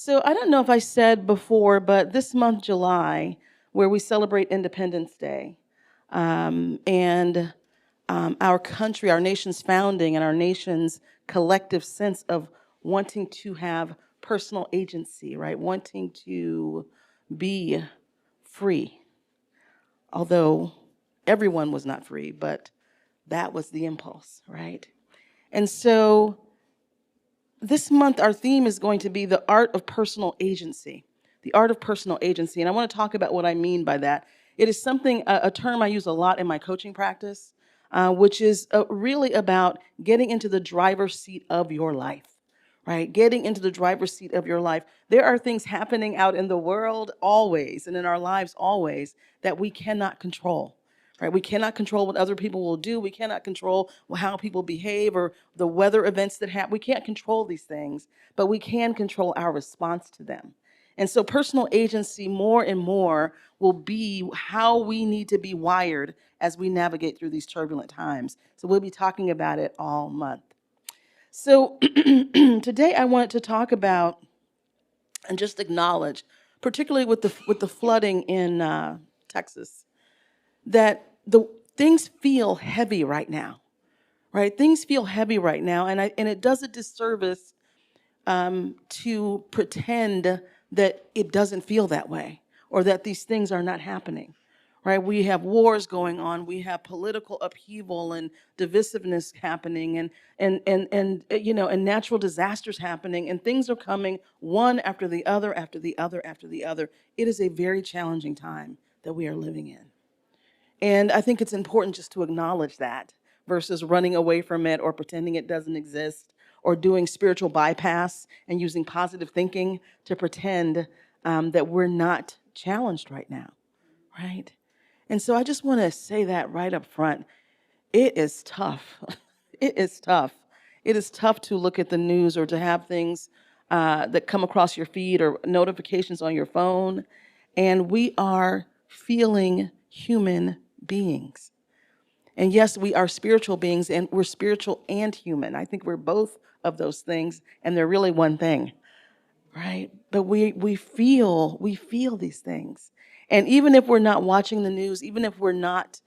So I don't know if I said before, but this month, July, where we celebrate Independence Day, and our country, our nation's founding, and our nation's collective sense of wanting to have personal agency, right? Wanting to be free, although everyone was not free, but that was the impulse, right? And so this month, our theme is going to be the art of personal agency. The art of personal agency. And I want to talk about what I mean by that. It is something, a term I use a lot in my coaching practice, which is really about getting into the driver's seat of your life, right? Getting into the driver's seat of your life. There are things happening out in the world always and in our lives always that we cannot control. Right? We cannot control what other people will do. We cannot control how people behave or the weather events that happen. We can't control these things, but we can control our response to them. And so personal agency more and more will be how we need to be wired as we navigate through these turbulent times. So we'll be talking about it all month. So today I wanted to talk about and just acknowledge, particularly with the flooding in Texas, that the things feel heavy right now, right? Things feel heavy right now, and it does a disservice to pretend that it doesn't feel that way or that these things are not happening, right? We have wars going on, we have political upheaval and divisiveness happening, and natural disasters happening, and things are coming one after the other, after the other, after the other. It is a very challenging time that we are living in. And I think it's important just to acknowledge that versus running away from it or pretending it doesn't exist or doing spiritual bypass and using positive thinking to pretend that we're not challenged right now, right? And so I just want to say that right up front. It is tough. It is tough. It is tough to look at the news or to have things that come across your feed or notifications on your phone. And we are feeling human beings. And yes, we are spiritual beings, and we're spiritual and human. I think we're both of those things, and they're really one thing, right? But we feel these things. And even if we're not watching the news, even if we're not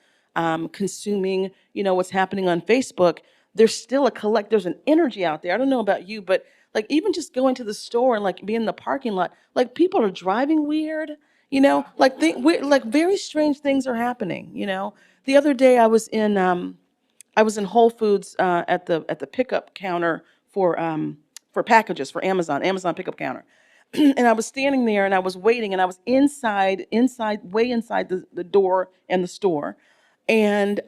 consuming, what's happening on Facebook, there's still there's an energy out there. I don't know about you, but like even just going to the store and like be in the parking lot, like people are driving weird, like very strange things are happening. The other day I was in Whole Foods at the pickup counter for packages for Amazon pickup counter. And I was standing there and I was waiting and I was way inside the door and the store. And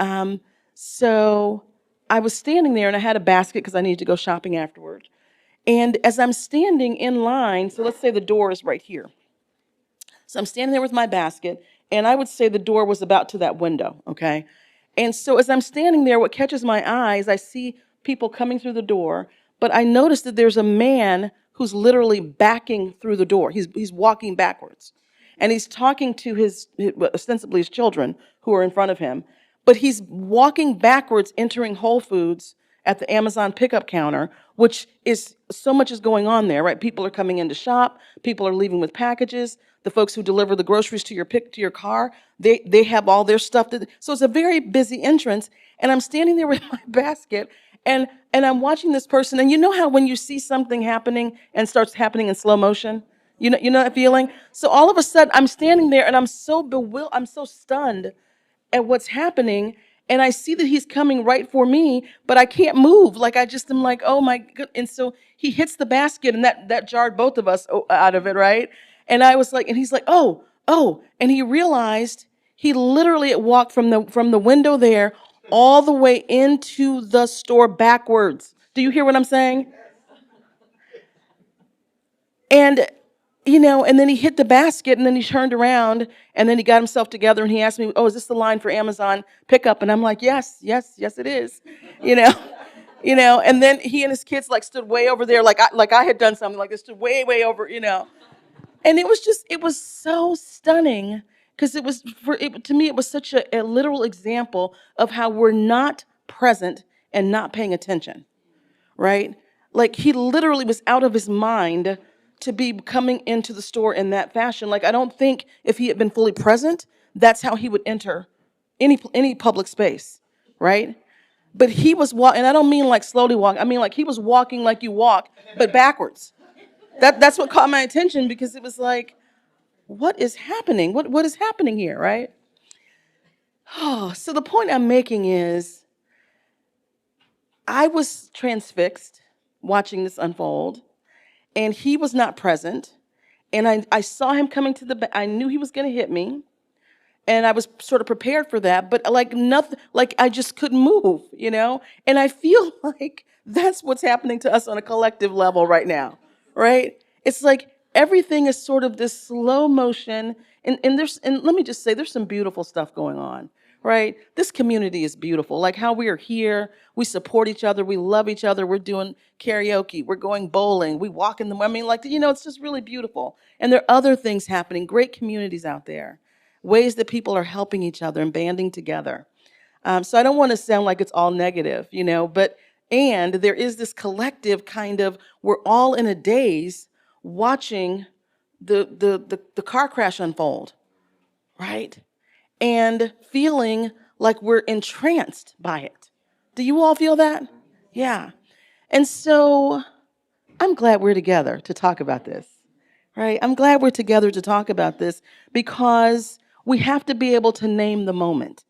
so I was standing there and I had a basket because I needed to go shopping afterward. And as I'm standing in line, so let's say the door is right here. So I'm standing there with my basket, and I would say the door was about to that window, okay? And so as I'm standing there, what catches my eye is I see people coming through the door, but I notice that there's a man who's literally backing through the door. He's walking backwards. And he's talking to ostensibly his children who are in front of him, but he's walking backwards, entering Whole Foods at the Amazon pickup counter, which is so much is going on there, right? People are coming in to shop, people are leaving with packages. The folks who deliver the groceries to your car, they have all their stuff. So it's a very busy entrance, and I'm standing there with my basket, and I'm watching this person, and you know how when you see something happening and starts happening in slow motion, you know that feeling. So all of a sudden, I'm standing there, and I'm so bewildered, I'm so stunned at what's happening. And I see that he's coming right for me, but I can't move. Like I just am like, oh my god. And so he hits the basket, and that jarred both of us out of it, right? And I was like, and he's like, oh, and he realized he literally walked from the window there all the way into the store backwards. Do you hear what I'm saying? And and then he hit the basket, and then he turned around, and then he got himself together, and he asked me, "Oh, is this the line for Amazon pickup?" And I'm like, "Yes, yes, yes, it is." You know, And then he and his kids like stood way over there, like I had done something, like they stood way, way over. And it was so stunning because to me it was such a literal example of how we're not present and not paying attention, right? Like he literally was out of his mind to be coming into the store in that fashion. Like, I don't think if he had been fully present, that's how he would enter any public space, right? But he was walking, and I don't mean like slowly walking. I mean like he was walking like you walk, but backwards. That's what caught my attention, because it was like, what is happening? What is happening here, right? Oh, so the point I'm making is I was transfixed watching this unfold, and he was not present. And I saw him coming to I knew he was going to hit me. And I was sort of prepared for that, but like nothing, like I just couldn't move, you know? And I feel like that's what's happening to us on a collective level right now, right? It's like everything is sort of this slow motion. And let me just say, there's some beautiful stuff going on, right? This community is beautiful. Like how we are here, we support each other, we love each other, we're doing karaoke, we're going bowling, we walk in the, I mean, like, you know, it's just really beautiful. And there are other things happening, great communities out there, ways that people are helping each other and banding together. So I don't want to sound like it's all negative, you know, but, and there is this collective kind of, we're all in a daze watching the car crash unfold, right? And feeling like we're entranced by it. Do you all feel that? Yeah. And so I'm glad we're together to talk about this, right? I'm glad we're together to talk about this, because we have to be able to name the moment,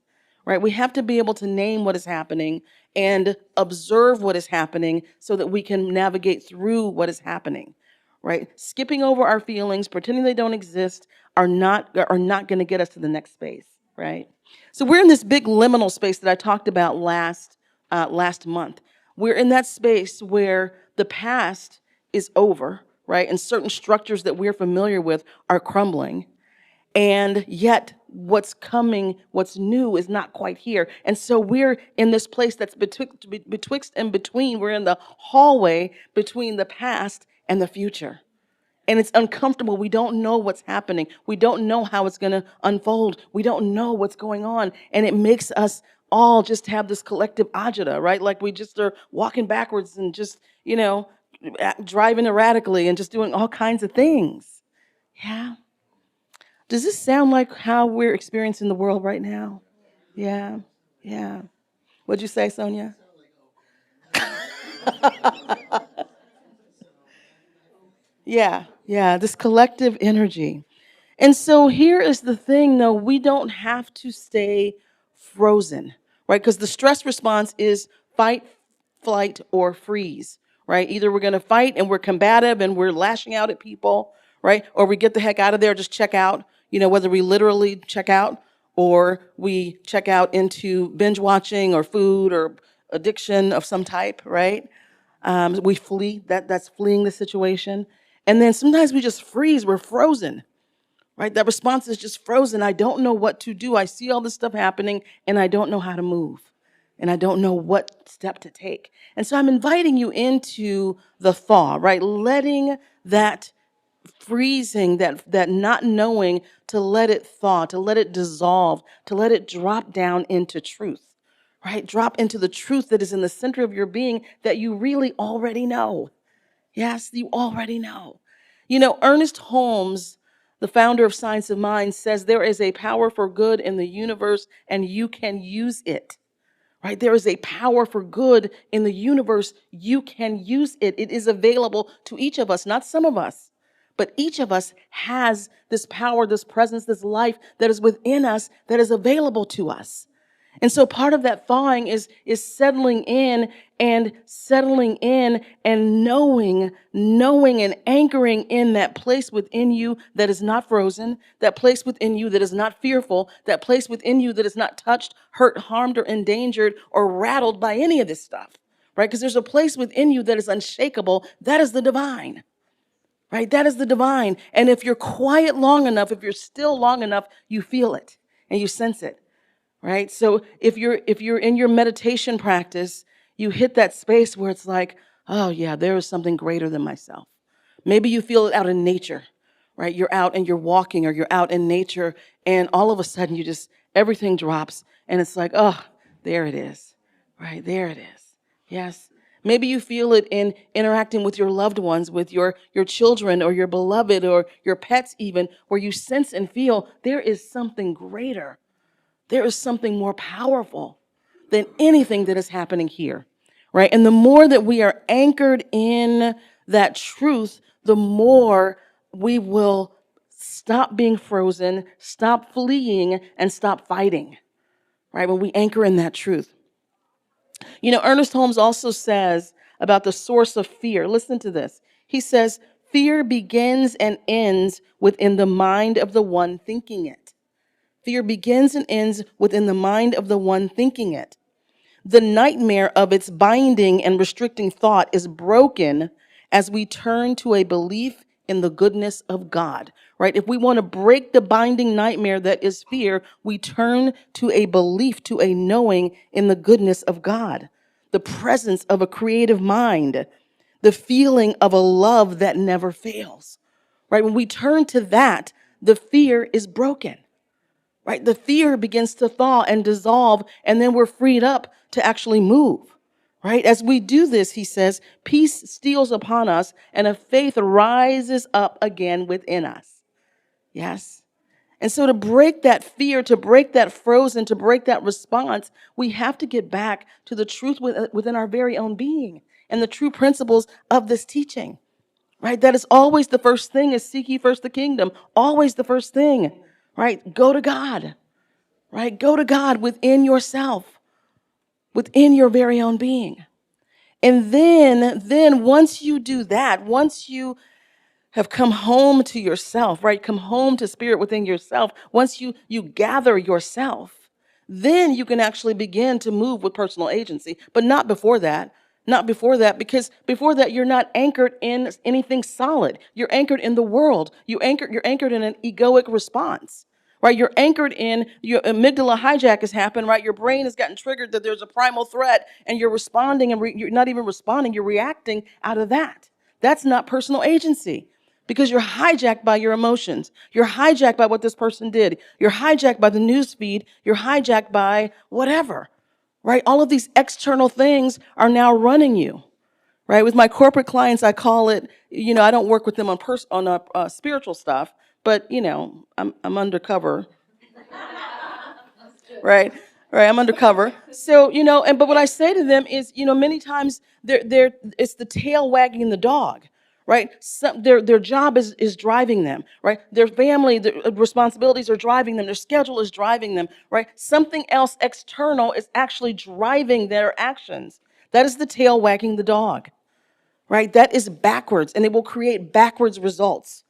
right? We have to be able to name what is happening and observe what is happening so that we can navigate through what is happening, right? Skipping over our feelings, pretending they don't exist, are not going to get us to the next space, right? So we're in this big liminal space that I talked about last month. We're in that space where the past is over, right? And certain structures that we're familiar with are crumbling. And yet what's coming, what's new is not quite here. And so we're in this place that's betwixt and between. We're in the hallway between the past and the future. And it's uncomfortable. We don't know what's happening. We don't know how it's going to unfold. We don't know what's going on. And it makes us all just have this collective agita, right? Like we just are walking backwards and just, you know, driving erratically and just doing all kinds of things. Yeah. Does this sound like how we're experiencing the world right now? Yeah. Yeah. What'd you say, Sonia? Yeah, this collective energy. And so here is the thing, though, we don't have to stay frozen, right? Because the stress response is fight, flight, or freeze, right? Either we're going to fight and we're combative and we're lashing out at people, right? Or we get the heck out of there, just check out, you know, whether we literally check out or we check out into binge watching or food or addiction of some type, right? We flee, that's fleeing the situation. And then sometimes we just freeze, we're frozen, right? That response is just frozen. I don't know what to do. I see all this stuff happening and I don't know how to move. And I don't know what step to take. And so I'm inviting you into the thaw, right? Letting that freezing, that not knowing, to let it thaw, to let it dissolve, to let it drop down into truth, right? Drop into the truth that is in the center of your being that you really already know. Yes, you already know. You know, Ernest Holmes, the founder of Science of Mind, says there is a power for good in the universe and you can use it. Right? There is a power for good in the universe. You can use it. It is available to each of us, not some of us, but each of us has this power, this presence, this life that is within us that is available to us. And so part of that thawing is settling in and knowing and anchoring in that place within you that is not frozen, that place within you that is not fearful, that place within you that is not touched, hurt, harmed, or endangered, or rattled by any of this stuff, right? Because there's a place within you that is unshakable. That is the divine, right? That is the divine. And if you're quiet long enough, if you're still long enough, you feel it and you sense it. Right? So if you're in your meditation practice, you hit that space where it's like, oh yeah, there is something greater than myself. Maybe you feel it out in nature, right? You're out and you're walking or you're out in nature and all of a sudden everything drops and it's like, oh, there it is, right? There it is. Yes. Maybe you feel it in interacting with your loved ones, with your children or your beloved or your pets even, where you sense and feel there is something greater. There is something more powerful than anything that is happening here, right? And the more that we are anchored in that truth, the more we will stop being frozen, stop fleeing, and stop fighting, right? When we anchor in that truth. You know, Ernest Holmes also says about the source of fear. Listen to this. He says, fear begins and ends within the mind of the one thinking it. Fear begins and ends within the mind of the one thinking it. The nightmare of its binding and restricting thought is broken as we turn to a belief in the goodness of God, right? If we want to break the binding nightmare that is fear, we turn to a belief, to a knowing in the goodness of God, the presence of a creative mind, the feeling of a love that never fails, right? When we turn to that, the fear is broken. Right? The fear begins to thaw and dissolve, and then we're freed up to actually move. Right? As we do this, he says, peace steals upon us and a faith rises up again within us. Yes. And so to break that fear, to break that frozen, to break that response, we have to get back to the truth within our very own being and the true principles of this teaching. Right? That is always the first thing, is seek ye first the kingdom. Always the first thing. Right? Go to God. Right? Go to God within yourself, within your very own being. And then once you do that, once you have come home to yourself, right? Come home to spirit within yourself. Once you gather yourself, then you can actually begin to move with personal agency, but not before that. Not before that, because before that you're not anchored in anything solid. You're anchored in the world. You're anchored in an egoic response. Right, you're anchored in your amygdala hijack has happened. Right, your brain has gotten triggered that there's a primal threat, and you're responding, and you're not even responding. You're reacting out of that. That's not personal agency because you're hijacked by your emotions. You're hijacked by what this person did. You're hijacked by the news feed. You're hijacked by whatever. Right, all of these external things are now running you. Right, with my corporate clients, I call it. I don't work with them on spiritual stuff, but I'm undercover, right? Right, I'm undercover. So, but what I say to them is, many times it's the tail wagging the dog, right? Their job is driving them, right? Their family, their responsibilities are driving them. Their schedule is driving them, right? Something else external is actually driving their actions. That is the tail wagging the dog, right? That is backwards, and it will create backwards results.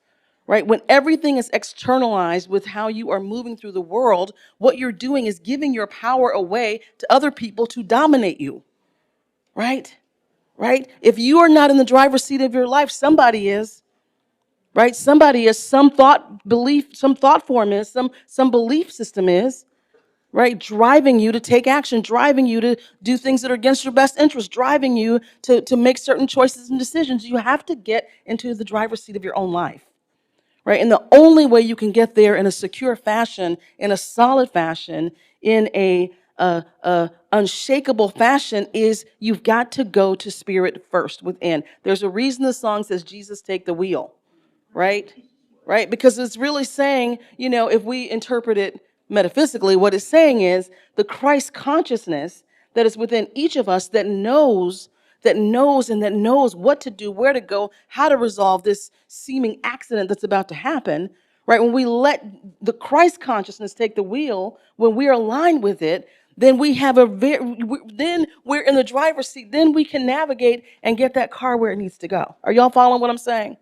Right? When everything is externalized with how you are moving through the world, what you're doing is giving your power away to other people to dominate you. Right? Right? If you are not in the driver's seat of your life, somebody is. Right? Somebody is, some thought belief, some thought form is, some belief system is. Right? Driving you to take action, driving you to do things that are against your best interest, driving you to make certain choices and decisions. You have to get into the driver's seat of your own life. Right? And the only way you can get there in a secure fashion, in a solid fashion, in a unshakable fashion is you've got to go to spirit first within. There's a reason the song says, Jesus, take the wheel, right? Right? Because it's really saying, if we interpret it metaphysically, what it's saying is the Christ consciousness that is within each of us that knows what to do, where to go, how to resolve this seeming accident that's about to happen, right? When we let the Christ consciousness take the wheel, when we're aligned with it, then then we're in the driver's seat. Then we can navigate and get that car where it needs to go. Are y'all following what I'm saying?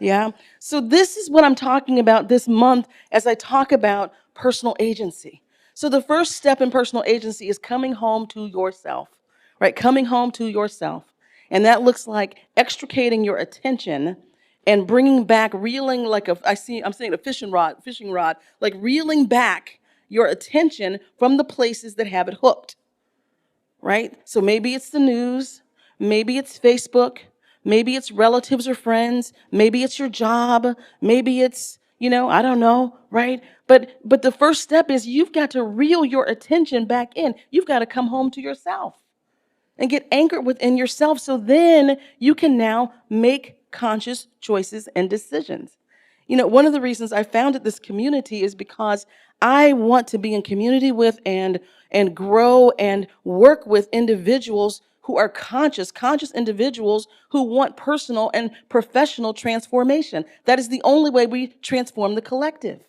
Yeah. So this is what I'm talking about this month as I talk about personal agency. So the first step in personal agency is coming home to yourself, right? Coming home to yourself. And that looks like extricating your attention and bringing back, reeling like I'm saying a fishing rod, like reeling back your attention from the places that have it hooked, right? So maybe it's the news, maybe it's Facebook, maybe it's relatives or friends, maybe it's your job, maybe it's, I don't know, right? But the first step is you've got to reel your attention back in. You've got to come home to yourself. and get anchored within yourself so then you can now make conscious choices and decisions. One of the reasons I founded this community is because I want to be in community with and grow and work with individuals who are conscious individuals who want personal and professional transformation. That is the only way we transform the collective.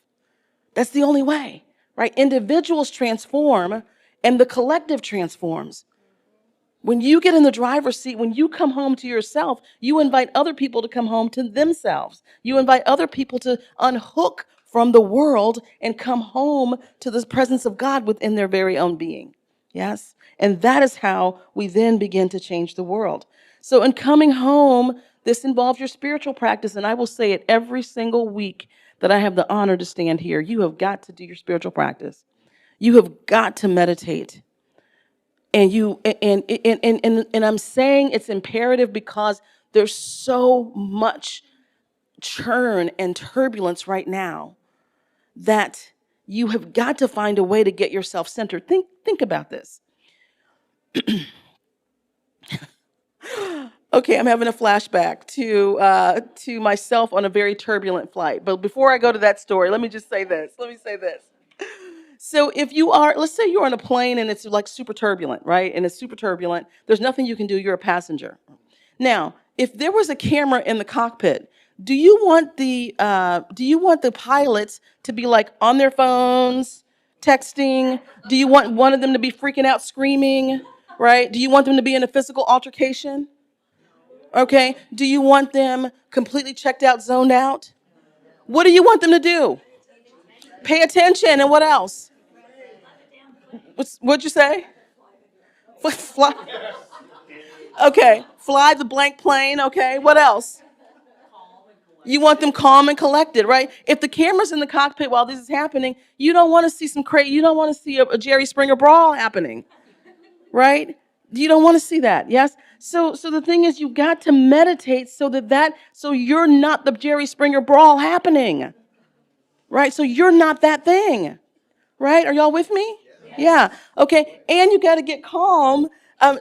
That's the only way, right? Individuals transform and the collective transforms. When you get in the driver's seat, when you come home to yourself, you invite other people to come home to themselves. You invite other people to unhook from the world and come home to the presence of God within their very own being. Yes? And that is how we then begin to change the world. So in coming home, this involves your spiritual practice. And I will say it every single week that I have the honor to stand here. You have got to do your spiritual practice. You have got to meditate. And I'm saying it's imperative because there's so much churn and turbulence right now that you have got to find a way to get yourself centered. Think about this. Okay, I'm having a flashback to myself on a very turbulent flight. But before I go to that story, let me just say this. So if you are, let's say you're on a plane and it's like super turbulent, right? And it's super turbulent. There's nothing you can do. You're a passenger. Now, if there was a camera in the cockpit, do you want the pilots to be like on their phones, texting? Do you want one of them to be freaking out, screaming, right? Do you want them to be in a physical altercation? Okay. Do you want them completely checked out, zoned out? What do you want them to do? Pay attention. And what else? What'd you say? Fly. Okay, fly the blank plane. Okay, what else? You want them calm and collected, right? If the camera's in the cockpit while this is happening, you don't want to see you don't want to see a Jerry Springer brawl happening, right? You don't want to see that, yes? So the thing is, you got to meditate so you're not the Jerry Springer brawl happening, right? So you're not that thing. Right? Are y'all with me? Yeah. Okay. And you got to get calm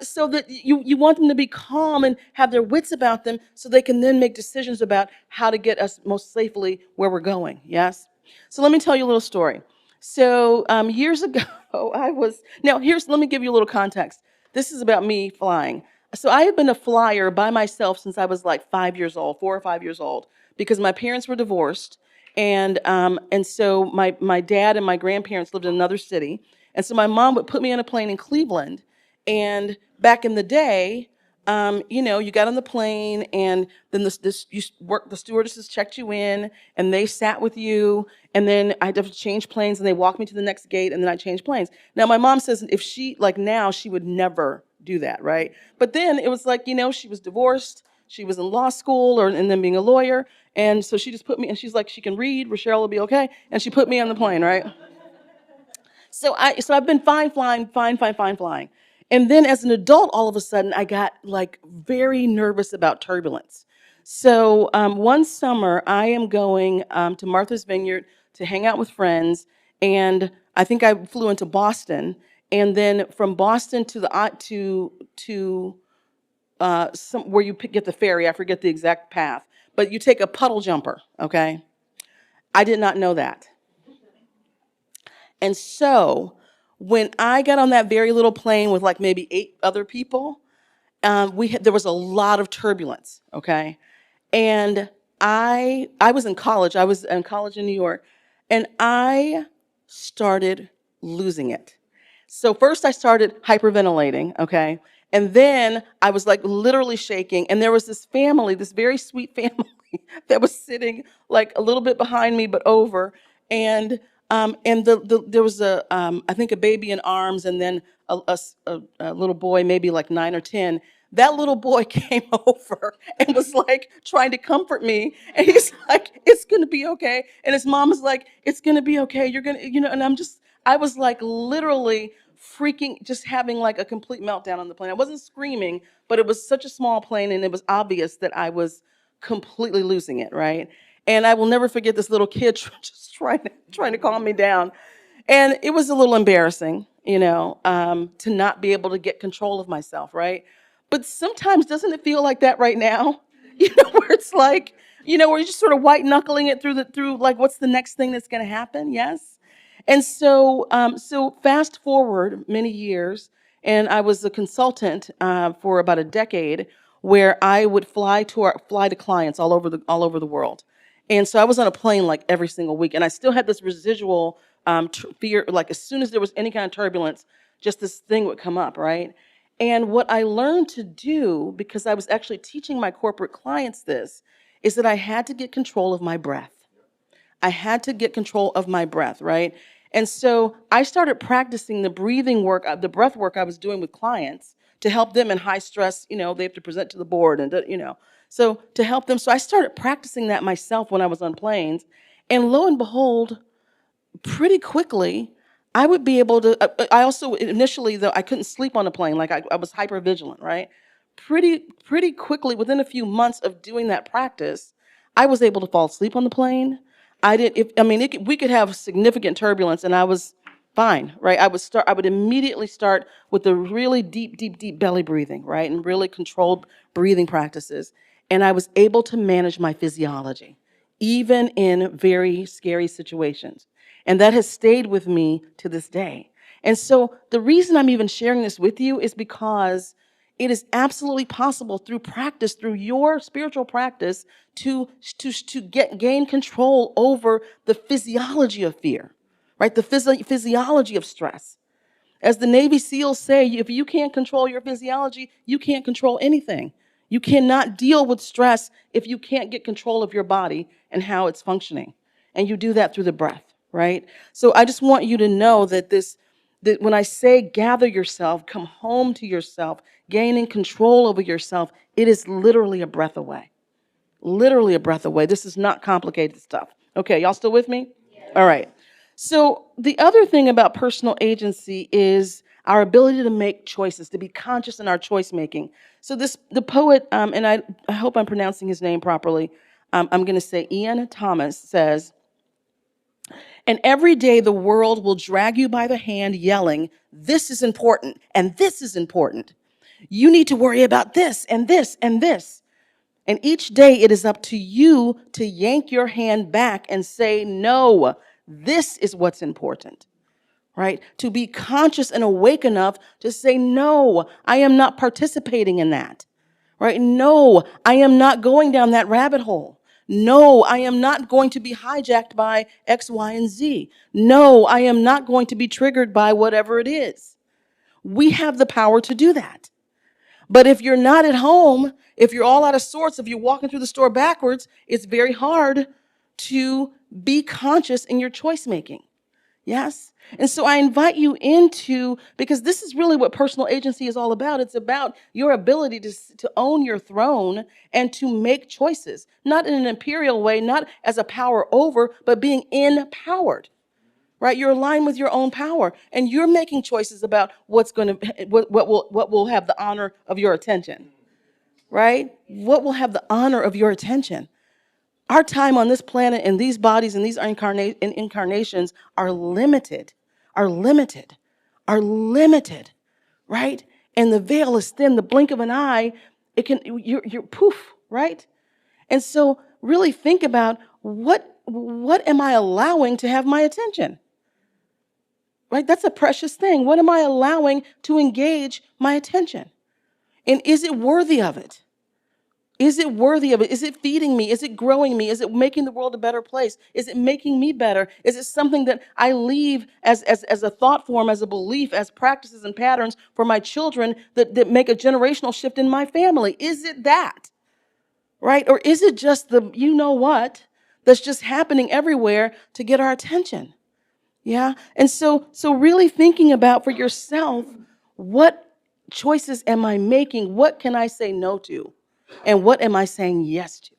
so that you want them to be calm and have their wits about them so they can then make decisions about how to get us most safely where we're going. Yes? So let me tell you a little story. So years ago, let me give you a little context. This is about me flying. So I have been a flyer by myself since I was like 5 years old, 4 or 5 years old, because my parents were divorced. And so my dad and my grandparents lived in another city. And so my mom would put me on a plane in Cleveland. And back in the day, you got on the plane and then the stewardesses checked you in and they sat with you. And then I'd have to change planes and they walked me to the next gate and then I changed planes. Now my mom says if now she would never do that, right? But then it was like, she was divorced. She was in law school and then being a lawyer. And so she just put me, and she's like, she can read, Rasheryl will be okay. And she put me on the plane, right? So I've been fine flying. And then as an adult, all of a sudden, I got like very nervous about turbulence. So one summer, I am going to Martha's Vineyard to hang out with friends. And I think I flew into Boston. And then from Boston to where you get the ferry, I forget the exact path, but you take a puddle jumper, okay? I did not know that. And so when I got on that very little plane with like maybe 8 other people, there was a lot of turbulence, okay? And I was in college. I was in college in New York, and I started losing it. So first I started hyperventilating, okay? And then I was like literally shaking. And there was this family, this very sweet family that was sitting like a little bit behind me, but over. And there was I think a baby in arms and then a little boy, maybe like 9 or 10. That little boy came over and was like trying to comfort me. And he's like, it's going to be okay. And his mom was like, it's going to be okay. You're going to, and I was like literally freaking, just having like a complete meltdown on the plane. I wasn't screaming, but it was such a small plane and it was obvious that I was completely losing it, right? And I will never forget this little kid just trying to calm me down. And it was a little embarrassing. to not be able to get control of myself, right? But sometimes doesn't it feel like that right now? Where it's like, where you're just sort of white knuckling it through like what's the next thing that's going to happen? Yes. And so fast forward many years, and I was a consultant for about a decade, where I would fly to clients all over the world. And so I was on a plane like every single week, and I still had this residual fear. Like as soon as there was any kind of turbulence, just this thing would come up, right? And what I learned to do, because I was actually teaching my corporate clients this, is that I had to get control of my breath. I had to get control of my breath, right? And so I started practicing the breathing work, the breath work I was doing with clients to help them in high stress. They have to present to the board so to help them. So I started practicing that myself when I was on planes. And lo and behold, pretty quickly, I would be able to. I also initially, though, I couldn't sleep on a plane. Like I was hyper vigilant, right? Pretty quickly, within a few months of doing that practice, I was able to fall asleep on the plane. I didn't. If I mean, we could have significant turbulence, and I was fine, right? I would immediately start with the really deep belly breathing, right, and really controlled breathing practices, and I was able to manage my physiology, even in very scary situations. And that has stayed with me to this day. And so the reason I'm even sharing this with you is because it is absolutely possible through practice, through your spiritual practice, to gain control over the physiology of fear, right? The physiology of stress. As the Navy SEALs say, if you can't control your physiology, you can't control anything. You cannot deal with stress if you can't get control of your body and how it's functioning. And you do that through the breath, right? So I just want you to know that when I say gather yourself, come home to yourself, gaining control over yourself, it is literally a breath away. Literally a breath away. This is not complicated stuff. Okay, y'all still with me? Yes. All right. So the other thing about personal agency is our ability to make choices, to be conscious in our choice making. So the poet, and I hope I'm pronouncing his name properly. I'm going to say Ian Thomas says, "And every day the world will drag you by the hand, yelling, 'This is important, and this is important. You need to worry about this and this and this.' And each day it is up to you to yank your hand back and say, 'No, this is what's important,' right? To be conscious and awake enough to say, 'No, I am not participating in that,' right? 'No, I am not going down that rabbit hole. No, I am not going to be hijacked by X, Y, and Z. No, I am not going to be triggered by whatever it is.' We have the power to do that. But if you're not at home, if you're all out of sorts, if you're walking through the store backwards, it's very hard to be conscious in your choice making. Yes? And so I invite you because this is really what personal agency is all about. It's about your ability to own your throne and to make choices, not in an imperial way, not as a power over, but being empowered. Right? You're aligned with your own power, and you're making choices about what will have the honor of your attention. Right? What will have the honor of your attention? Our time on this planet and these bodies and these incarnations are limited, are limited, are limited, right? And the veil is thin. The blink of an eye, you're poof, right? And so really think about what am I allowing to have my attention? Right? That's a precious thing. What am I allowing to engage my attention? And is it worthy of it? Is it worthy of it? Is it feeding me? Is it growing me? Is it making the world a better place? Is it making me better? Is it something that I leave as a thought form, as a belief, as practices and patterns for my children that make a generational shift in my family? Is it that? Right? Or is it just the you know what that's just happening everywhere to get our attention? Yeah. And so really thinking about for yourself, what choices am I making? What can I say no to? And what am I saying yes to?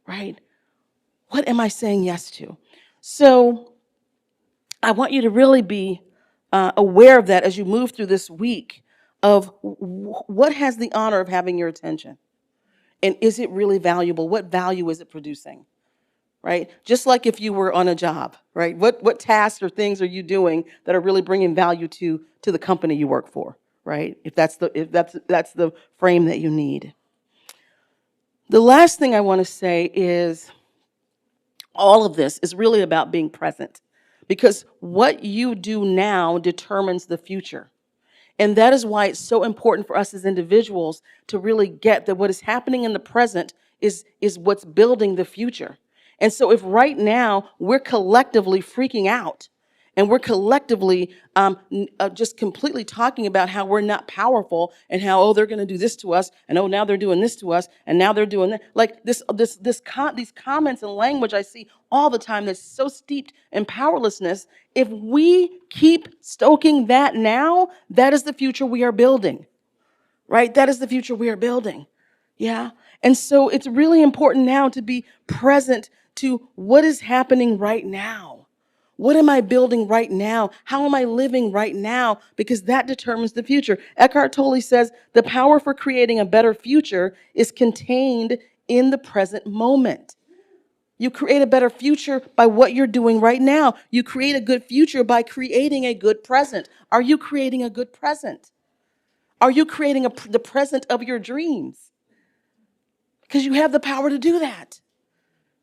Right? What am I saying yes to? So I want you to really be aware of that as you move through this week of what has the honor of having your attention? And is it really valuable? What value is it producing? right? Just like if you were on a job, right? What tasks or things are you doing that are really bringing value to the company you work for, right? If that's the frame that you need. The last thing I want to say is all of this is really about being present, because what you do now determines the future. And that is why it's so important for us as individuals to really get that what is happening in the present is what's building the future. And so if right now we're collectively freaking out and we're collectively just completely talking about how we're not powerful and how, oh, they're going to do this to us, and oh, now they're doing this to us, and now they're doing that. Like these comments and language I see all the time that's so steeped in powerlessness. If we keep stoking that now, that is the future we are building, right? That is the future we are building. Yeah. And so it's really important now to be present to what is happening right now. What am I building right now? How am I living right now? Because that determines the future. Eckhart Tolle says the power for creating a better future is contained in the present moment. You create a better future by what you're doing right now. You create a good future by creating a good present. Are you creating a good present? Are you creating the present of your dreams? Because you have the power to do that.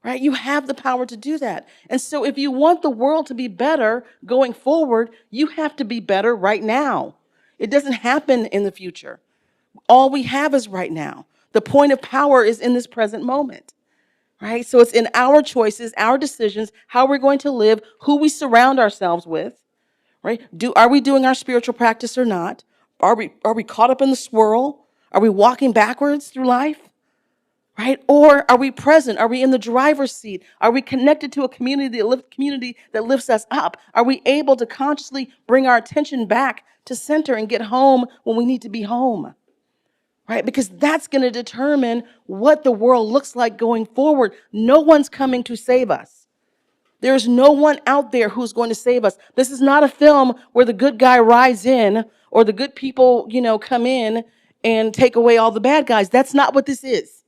Right? You have the power to do that. And so if you want the world to be better going forward, you have to be better right now. It doesn't happen in the future. All we have is right now. The point of power is in this present moment. Right? So it's in our choices, our decisions, how we're going to live, who we surround ourselves with. Right? Are we doing our spiritual practice or not? Are we caught up in the swirl? Are we walking backwards through life? Right? Or are we present? Are we in the driver's seat? Are we connected to a community that lifts us up? Are we able to consciously bring our attention back to center and get home when we need to be home? Right? Because that's going to determine what the world looks like going forward. No one's coming to save us. There's no one out there who's going to save us. This is not a film where the good guy rides in or the good people, come in and take away all the bad guys. That's not what this is.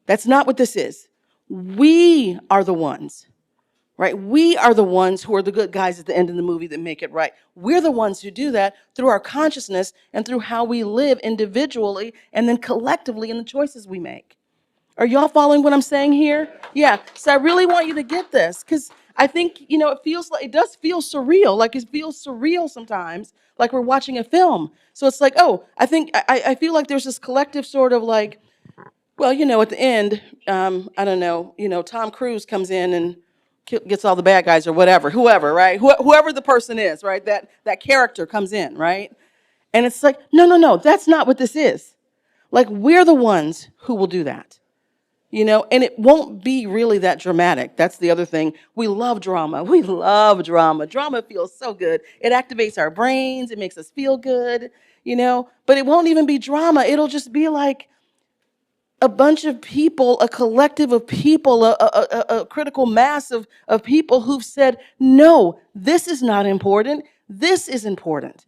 That's not what this is. We are the ones, right? We are the ones who are the good guys at the end of the movie that make it right. We're the ones who do that through our consciousness and through how we live individually and then collectively in the choices we make. Are y'all following what I'm saying here? Yeah. So I really want you to get this because I think, it does feel surreal. Like it feels surreal sometimes, like we're watching a film. So it's like, oh, I feel like there's this collective sort of like, well, at the end, I don't know, Tom Cruise comes in and gets all the bad guys or whatever, whoever, right? Whoever the person is, right? That character comes in, right? And it's like, no, that's not what this is. Like, we're the ones who will do that, and it won't be really that dramatic. That's the other thing. We love drama. We love drama. Drama feels so good. It activates our brains. It makes us feel good, but it won't even be drama. It'll just be like, a bunch of people, a collective of people, a critical mass of people who've said, no, this is not important. This is important,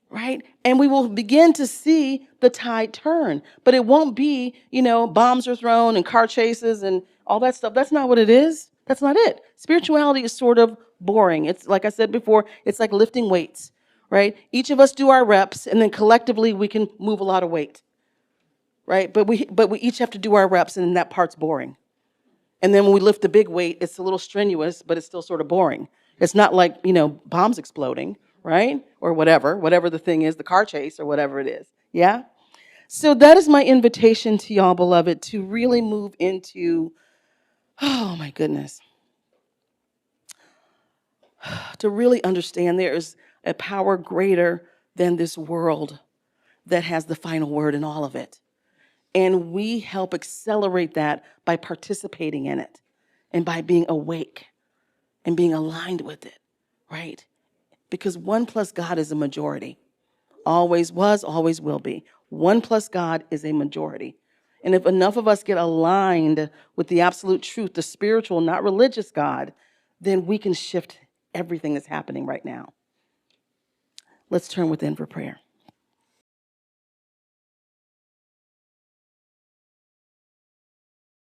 right? And we will begin to see the tide turn. But it won't be, bombs are thrown and car chases and all that stuff. That's not what it is. That's not it. Spirituality is sort of boring. It's like I said before, it's like lifting weights, right? Each of us do our reps, and then collectively we can move a lot of weight. Right? But we each have to do our reps, and that part's boring. And then when we lift the big weight, it's a little strenuous, but it's still sort of boring. It's not like, bombs exploding, right? Or whatever the thing is, the car chase or whatever it is. Yeah? So that is my invitation to y'all, beloved, to really move into, oh my goodness, to really understand there is a power greater than this world that has the final word in all of it. And we help accelerate that by participating in it and by being awake and being aligned with it, right? Because 1 plus God is a majority. Always was, always will be. 1 plus God is a majority. And if enough of us get aligned with the absolute truth, the spiritual, not religious God, then we can shift everything that's happening right now. Let's turn within for prayer.